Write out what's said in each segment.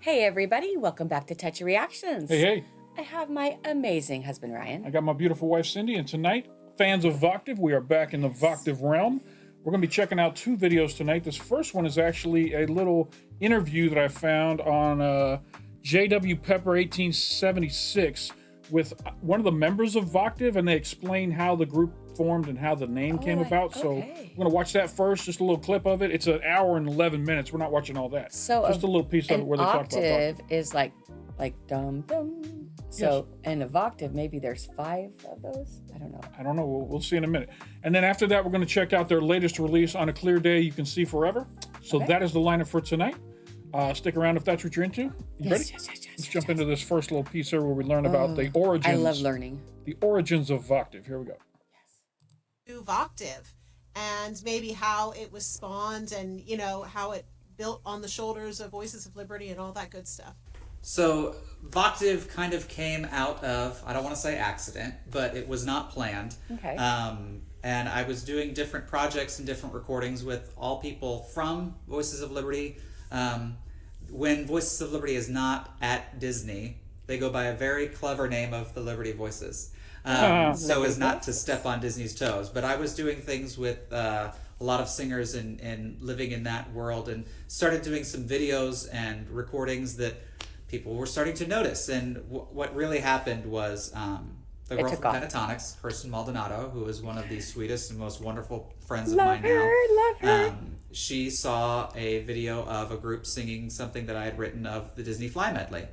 Hey everybody, welcome back to Touchy Reactions. Hey, hey. I have my amazing husband Ryan. I got my beautiful wife Cindy, and tonight, fans of Voctave, we are back in the Voctave realm. We're going to be checking out two videos tonight. This first one is actually a little interview that I found on J.W. Pepper 1876 with one of the members of Voctave, and they explain how the group formed and how the name came about. So we're going to watch that first, just a little clip of it. It's an hour and 11 minutes. We're not watching all that. So just a little piece of it where they talk about octave is like dum dum. So in a Voctave, maybe there's 5 of those. I don't know. I don't know. We'll see in a minute. And then after that, we're going to check out their latest release, On a Clear Day You Can See Forever. So that is the lineup for tonight. Stick around if that's what you're into. You ready? Yes. Let's jump into this first little piece here where we learn about the origins. I love learning. The origins of Voctave. Here we go. To Voctave and maybe how it was spawned and, you know, how it built on the shoulders of Voices of Liberty and all that good stuff. So Voctave kind of came out of, I don't want to say accident, but it was not planned. Okay. And I was doing different projects and different recordings with all people from Voices of Liberty. When Voices of Liberty is not at Disney, they go by a very clever name of the Liberty Voices. So as not to step on Disney's toes. But I was doing things with a lot of singers and living in that world, and started doing some videos and recordings that people were starting to notice. And what really happened was the girl from Pentatonics, Kirsten Maldonado, who is one of the sweetest and most wonderful friends of mine now. Love her. She saw a video of a group singing something that I had written of the Disney Fly Medley,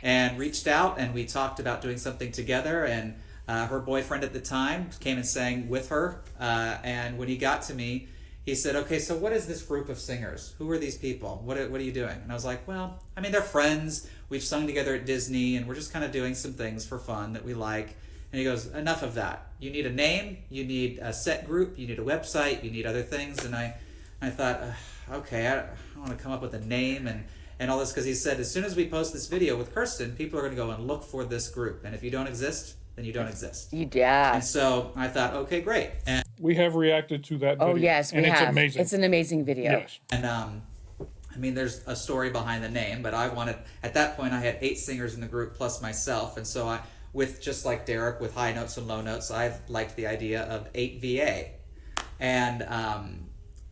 and reached out, and we talked about doing something together. And her boyfriend at the time came and sang with her. And when he got to me, he said, "Okay, so what is this group of singers? Who are these people? What are you doing?" And I was like, "Well, I mean, they're friends. We've sung together at Disney, and we're just kind of doing some things for fun that we like." And he goes, "Enough of that. You need a name. You need a set group. You need a website. You need other things." And I thought, okay, I want to come up with a name and all this, because he said, as soon as we post this video with Kirsten, people are going to go and look for this group. And if you don't exist, then you don't exist. And so I thought, okay, great. And we have reacted to that video. Oh, yes, we have. It's amazing. It's an amazing video. Yes. And I mean, there's a story behind the name, but I wanted, at that point, I had 8 singers in the group plus myself. And so with just like Derek, with high notes and low notes, I liked the idea of 8VA.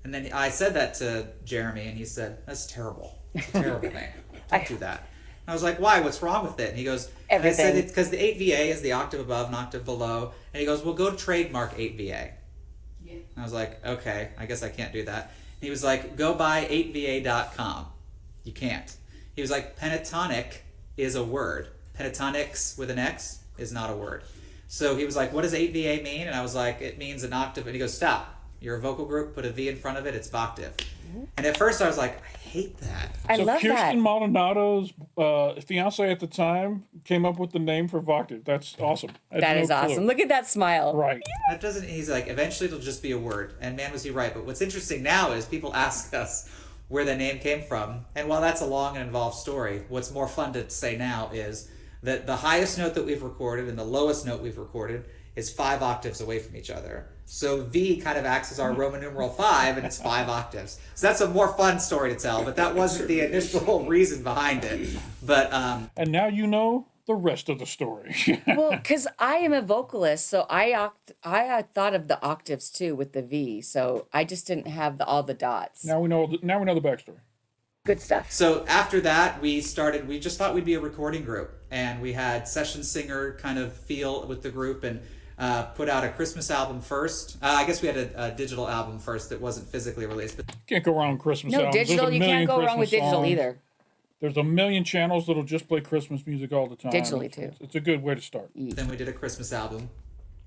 And then I said that to Jeremy, and he said, "That's terrible. It's a terrible name. Don't do that." And I was like, "Why? What's wrong with it?" And he goes, Everything. I said, "It's because the 8VA is the octave above and octave below." And he goes, "Well, go to trademark 8VA. Yeah. And I was like, "Okay, I guess I can't do that." And he was like, "Go buy 8VA.com. You can't." He was like, "Pentatonic is a word. Pentatonics with an X is not a word." So he was like, "What does 8VA mean?" And I was like, "It means an octave." And he goes, "Stop. You're a vocal group, put a V in front of it, it's Voctave." And at first I was like, I hate that. I love Kirsten that. Maldonado's fiance at the time came up with the name for Voctave. That's awesome. That is awesome. Look at that smile. Right. That doesn't, he's like, eventually it'll just be a word. And man, was he right. But what's interesting now is people ask us where the name came from. And while that's a long and involved story, what's more fun to say now is that the highest note that we've recorded and the lowest note we've recorded is 5 octaves away from each other. So V kind of acts as our Roman numeral 5, and it's 5 octaves. So that's a more fun story to tell, but that wasn't the initial reason behind it. But and now you know the rest of the story. Well, because I am a vocalist, so I thought of the octaves too with the V. So I just didn't have all the dots. Now we know the backstory. Good stuff. So after that, we just thought we'd be a recording group, and we had session singer kind of feel with the group, and put out a Christmas album first. I guess we had a digital album first that wasn't physically released. But Can't go wrong with Christmas No, albums. digital, you can't go wrong with digital either. There's a million channels that'll just play Christmas music all the time. Digitally, too. It's a good way to start. then we did a Christmas album,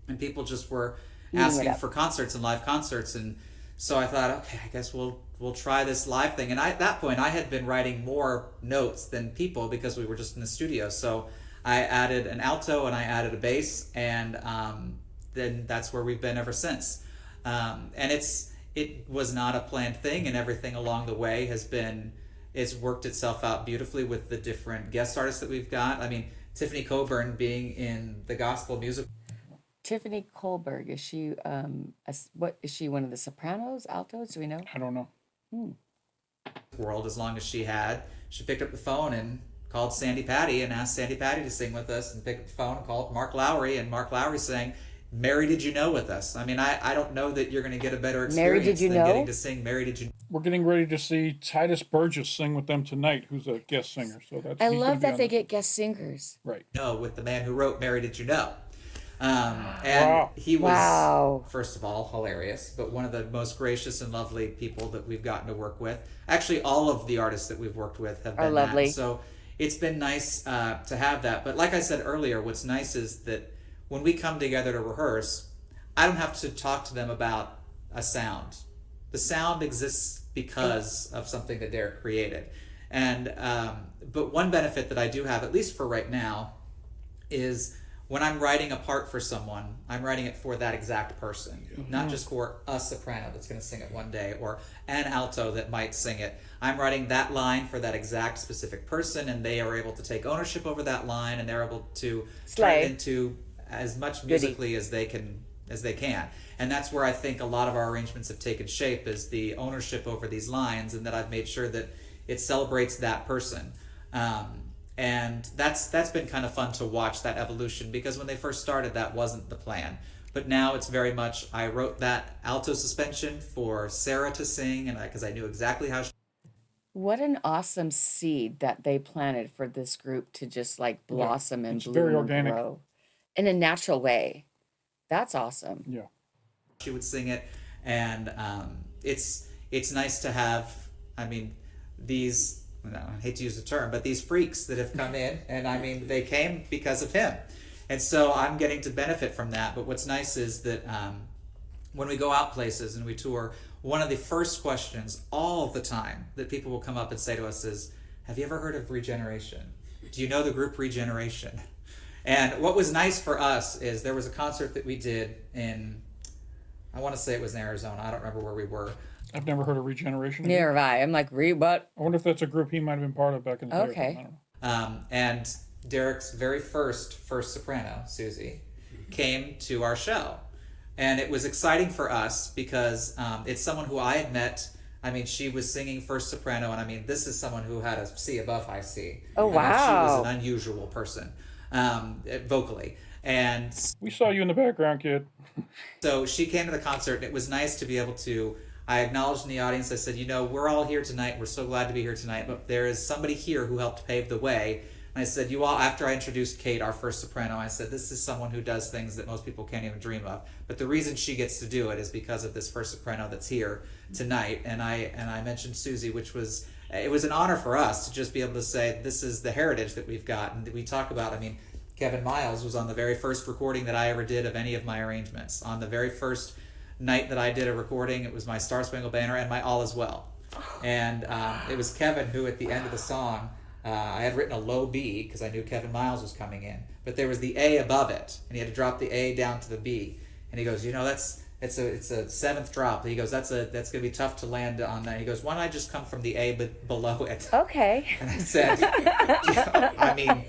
and people just were asking for concerts and live concerts. And so I thought, okay, I guess we'll try this live thing. And at that point, I had been writing more notes than people because we were just in the studio. So I added an alto and I added a bass, and then that's where we've been ever since. And it was not a planned thing, and everything along the way it's worked itself out beautifully with the different guest artists that we've got. I mean, Tiffany Coburn being in the gospel music. Tiffany Kohlberg, is she what is she, one of the sopranos, altos? Do we know? I don't know. world as long as she had. She picked up the phone and called Sandy Patty and asked Sandy Patty to sing with us, and picked up the phone and called Mark Lowry, and Mark Lowry sang Mary Did You Know with us. I mean, I don't know that you're going to get a better Mary experience Did You than Know? getting to sing Mary Did You Know. We're getting ready to see Tituss Burgess sing with them tonight, who's a guest singer. So that's I he's gonna love be that on they the- get guest singers. right. With the man who wrote Mary Did You Know. And Wow. he was, Wow. first of all, hilarious, but one of the most gracious and lovely people that we've gotten to work with. Actually, all of the artists that we've worked with have been lovely. that. So it's been nice to have that. But like I said earlier, what's nice is that when we come together to rehearse, I don't have to talk to them about a sound. The sound exists because of something that Derek created. And but one benefit that I do have, at least for right now, is when I'm writing a part for someone, I'm writing it for that exact person, not just for a soprano that's going to sing it one day or an alto that might sing it. I'm writing that line for that exact specific person, and they are able to take ownership over that line, and they're able to turn Slay. it into as much musically as they can. And that's where I think a lot of our arrangements have taken shape, is the ownership over these lines, and that I've made sure that it celebrates that person. And that's been kind of fun to watch that evolution, because when they first started, that wasn't the plan. But now it's very much, I wrote that alto suspension for Sarah to sing, and because I knew exactly how she... What an awesome seed that they planted for this group to just like blossom and it's bloom very and organic. grow in a natural way. That's awesome. Yeah. she would sing it, and it's nice to have, I mean, these, no, I hate to use the term, but these freaks that have come in, and I mean, they came because of him. And so I'm getting to benefit from that. But what's nice is that when we go out places and we tour, one of the first questions all the time that people will come up and say to us is, have you ever heard of Regeneration? Do you know the group Regeneration? And what was nice for us is there was a concert that we did in, I want to say it was in Arizona. I don't remember where we were. I've never heard of Regeneration. Neither have I. I'm like, what? I wonder if that's a group he might have been part of back in the day. Okay. I don't know. And Derek's very first soprano, Susie, came to our show. And it was exciting for us because it's someone who I had met. I mean, she was singing first soprano, and I mean, this is someone who had a C above high C. Oh, I mean, she wow. was an unusual person vocally. And We saw you in the background, kid. so she came to the concert, and it was nice to be able to, I acknowledged in the audience, I said, you know, we're all here tonight. We're so glad to be here tonight, but there is somebody here who helped pave the way. And I said, you all, after I introduced Kate, our first soprano, I said, this is someone who does things that most people can't even dream of. But the reason she gets to do it is because of this first soprano that's here tonight. And I mentioned Susie, which was, it was an honor for us to just be able to say, this is the heritage that we've got. And we talk about, I mean, Kevin Miles was on the very first recording that I ever did of any of my arrangements. On the very first night that I did a recording, it was my Star Spangled Banner and my All Is Well. And it was Kevin who, at the end of the song, I had written a low B because I knew Kevin Miles was coming in, but there was the A above it, and he had to drop the A down to the B. And he goes, you know, it's a seventh drop. He goes, that's gonna be tough to land on that. He goes, why don't I just come from the A but below it? Okay. And I said, I mean,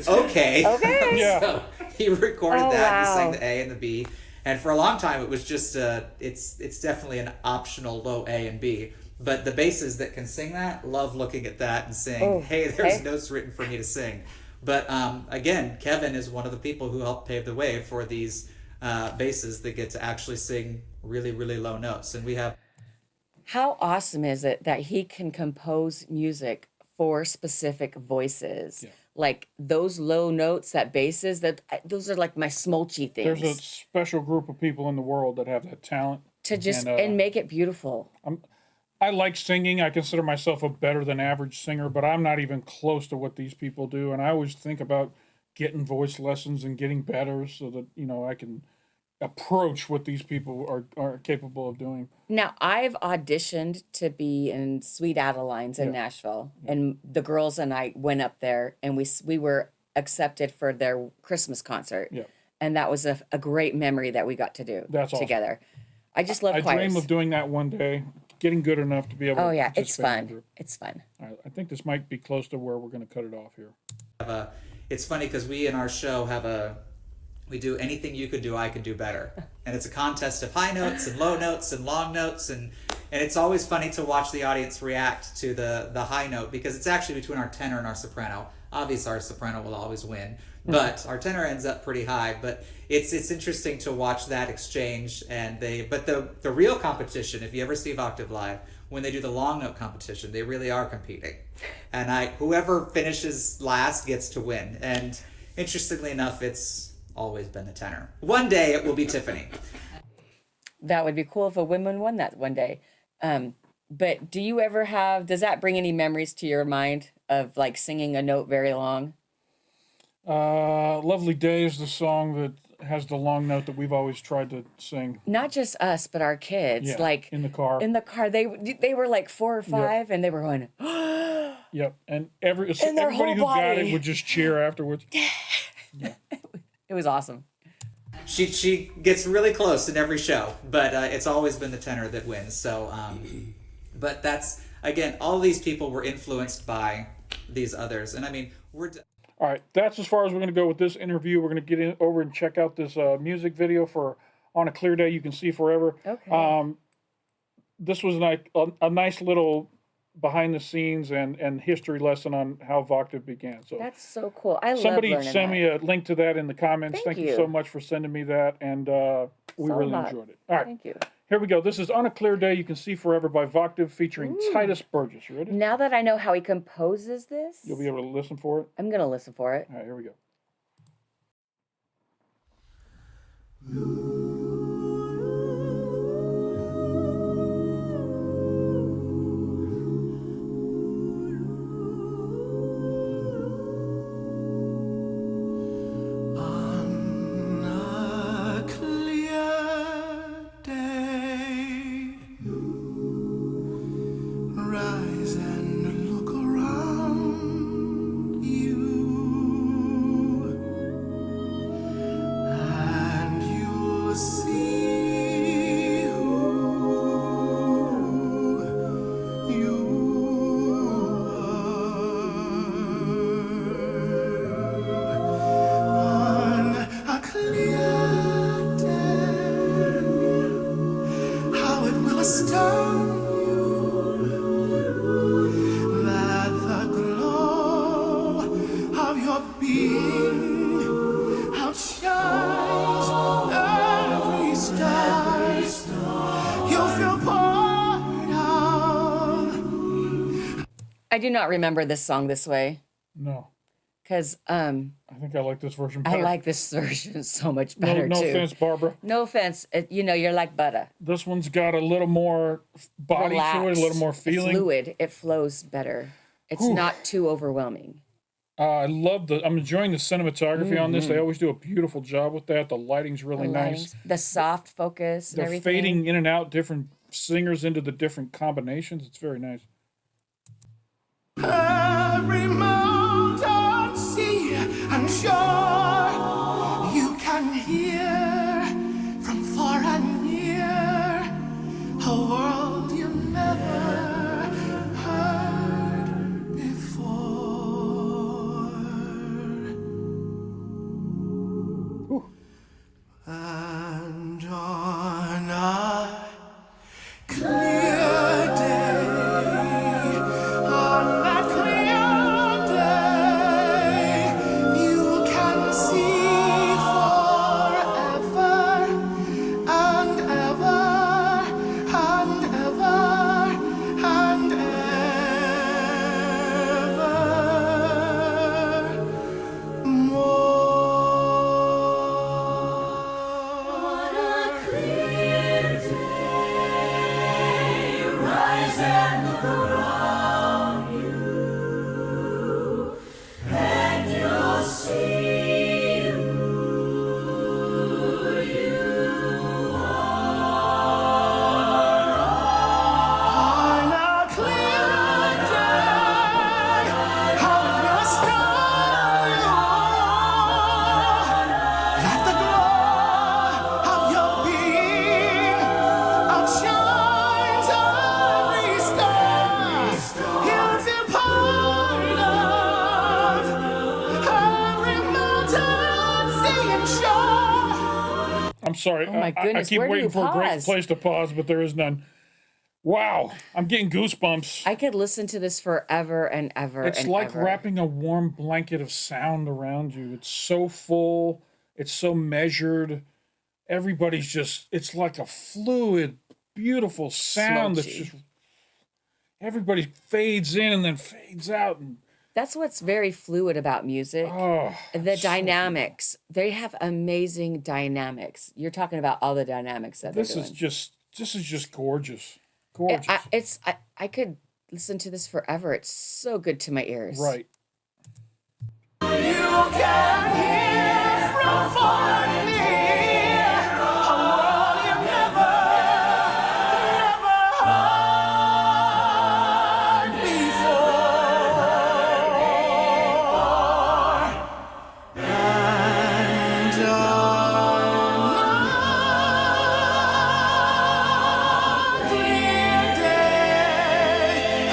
okay. Okay. Yeah. So he recorded Oh, that. He sang wow. the A and the B, and for a long time it was just it's definitely an optional low A and B. But the basses that can sing that love looking at that and saying, Oh, hey, there's okay. notes written for me to sing. But again, Kevin is one of the people who helped pave the way for these basses that get to actually sing really, really low notes. And we have How awesome is it that he can compose music for specific voices? Yeah. Like those low notes, that basses, those are like my smolchy things. There's a special group of people in the world that have that talent. to just and, and make it beautiful. I like singing. I consider myself a better than average singer, but I'm not even close to what these people do. And I always think about getting voice lessons and getting better so that, you know, I can approach what these people are capable of doing. Now, I've auditioned to be in Sweet Adeline's in Nashville, and the girls and I went up there, and we were accepted for their Christmas concert. Yeah. And that was a great memory that we got to do That's awesome. together. I just love I choirs. dream of doing that one day, getting good enough to be able Oh to yeah, it's participate in the fun. group. It's fun. I think this might be close to where we're going to cut it off here. it's funny because we in our show we do anything you could do, I could do better. And it's a contest of high notes and low notes and long notes. And And it's always funny to watch the audience react to the high note, because it's actually between our tenor and our soprano. Obviously, our soprano will always win, but our tenor ends up pretty high. But it's interesting to watch that exchange. But the real competition, if you ever see Voctave live, when they do the long note competition, they really are competing, and whoever finishes last gets to win. And interestingly enough, it's always been the tenor. One day it will be Tiffany. That would be cool if a woman won that one day. But does that bring any memories to your mind of like singing a note very long? Lovely Day is the song that has the long note that we've always tried to sing. Not just us, but our kids. Yeah, like in the car. They were like 4 or 5, and they were going, Yep, and their everybody whole who got body. it would just cheer afterwards. it was awesome. She gets really close in every show, but it's always been the tenor that wins. So, but that's, again, all these people were influenced by these others. And I mean, All right, that's as far as we're going to go with this interview. We're going to get over and check out this music video for On a Clear Day You Can See Forever. Okay. This was like a nice little behind the scenes and history lesson on how Voctave began. So That's so cool. I love somebody learning send that. me a link to that in the comments. Thank Thank you you so much for sending me that, and we So really much. enjoyed it. All right, Thank you. here we go. This is On a Clear Day You Can See Forever by Voctave featuring Tituss Burgess. You ready? Now that I know how he composes this, You'll be able to listen for it. I'm going to listen for it. All right, here we go. On a clear day, rise and look around you, and you'll see who you are. On a clear day, how it will astound you that the glow of your being outshines every star. You'll feel part of. I do not remember this song this way No, because I think I like this version I better. like this version so much no, better no too. offense, Barbara. No offense. You're like butter. This one's got a little more body to it, a little more It's feeling. fluid. It flows better. It's not too overwhelming. I'm enjoying the cinematography on this. They always do a beautiful job with that. The lighting's really The nice. lightings, the soft focus, and They're everything. fading in and out different singers into the different combinations. It's very nice. Every mountain, sea, and shore, you can hear from far and near a world you never heard before. And on a clear day, on that clear day, you can see forever and ever and ever and ever more. On a clear day, rise and look around you, and you'll see who you are. On a clear day, how it will astound you that the glow of your being outshines every star. You'll feel part of every mountain, sea, and shore. I'm sorry. Oh my I goodness, keep where do waiting you for a great pause? place to pause, but there is none. Wow, I'm getting goosebumps. I could listen to this forever and ever. It's and like ever. wrapping a warm blanket of sound around you. It's so full. It's so measured. Everybody's just, it's like a fluid, beautiful sound that's Smokey. just, everybody fades in and then fades out. And That's what's very fluid about music. oh, The so dynamics. They have amazing dynamics. You're talking about all the dynamics that this they're is doing. just gorgeous. Gorgeous. I could listen to this forever. It's so good to my ears. Right. You can hear from far and near a world you never heard before. And on a clear day,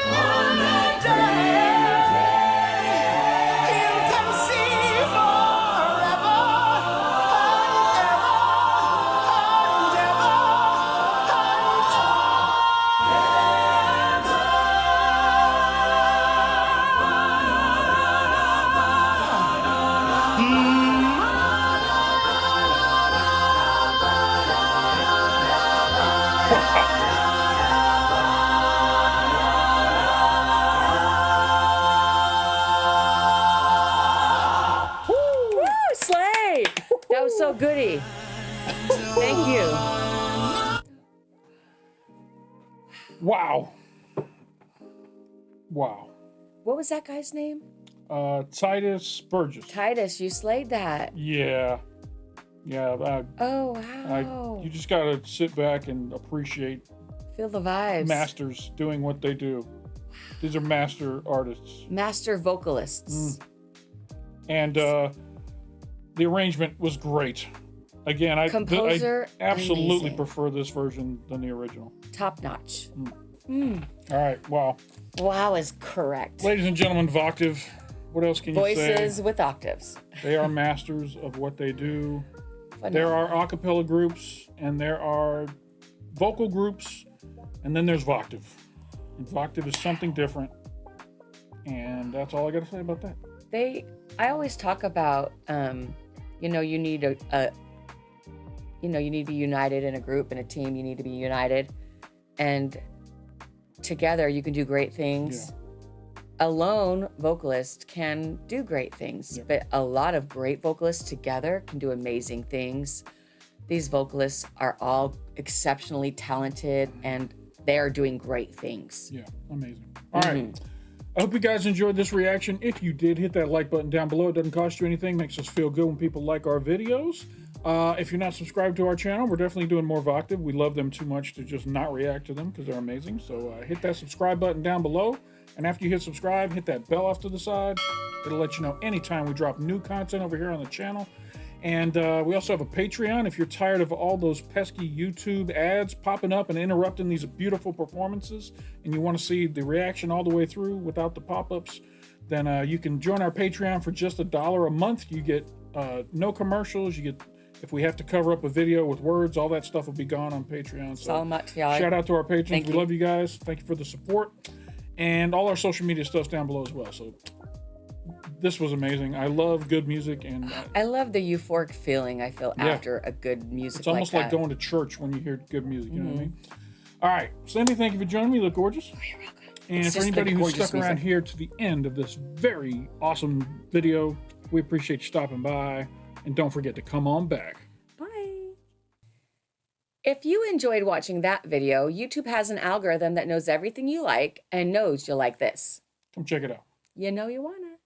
on a clear day, you can see forever and ever Woo! Slay! That was so goody. Thank you. Wow. Wow. What was that guy's name? Tituss Burgess. Titus, you slayed that. Yeah. Yeah. Oh, wow. You just gotta sit back and appreciate Feel the vibes. masters doing what they do. These are master artists. Master vocalists. And the arrangement was great. Again, I Composer, absolutely amazing. prefer this version than the original. Top notch. All right, wow. Wow is correct. Ladies and gentlemen, Voctave, what else can you Voices say? with octaves. They are masters of what they do. Phenomenal. There are a cappella groups, and there are vocal groups, and then there's Voctave. And Voctave is something different. And that's all I got to say about that. I always talk about, you need you need to be united in a group, in a team, you need to be united. And together you can do great things. A lone vocalist can do great things, but a lot of great vocalists together can do amazing things. These vocalists are all exceptionally talented and they are doing great things. Yeah, amazing. All right. I hope you guys enjoyed this reaction. If you did, hit that like button down below. It doesn't cost you anything. Makes us feel good when people like our videos. If you're not subscribed to our channel, we're definitely doing more Voctave. We love them too much to just not react to them because they're amazing. So hit that subscribe button down below. And after you hit subscribe, hit that bell off to the side. It'll let you know anytime we drop new content over here on the channel. And we also have a Patreon. If you're tired of all those pesky YouTube ads popping up and interrupting these beautiful performances, and you want to see the reaction all the way through without the pop-ups, then you can join our Patreon for just $1 a month. You get no commercials. You get, if we have to cover up a video with words, all that stuff will be gone on Patreon. So shout out to our patrons. We love you guys. Thank you for the support. And all our social media stuff's down below as well. So this was amazing. I love good music, and I love the euphoric feeling I feel after a good music. It's almost like going to church when you hear good music. You know what I mean? All right, Cindy, thank you for joining me. You look gorgeous. Oh, you're welcome. And It's for just the anybody who's gorgeous stuck around music. here to the end of this very awesome video, we appreciate you stopping by. And don't forget to come on back. Bye. If you enjoyed watching that video, YouTube has an algorithm that knows everything you like and knows you'll like this. Come check it out. You know you wanna.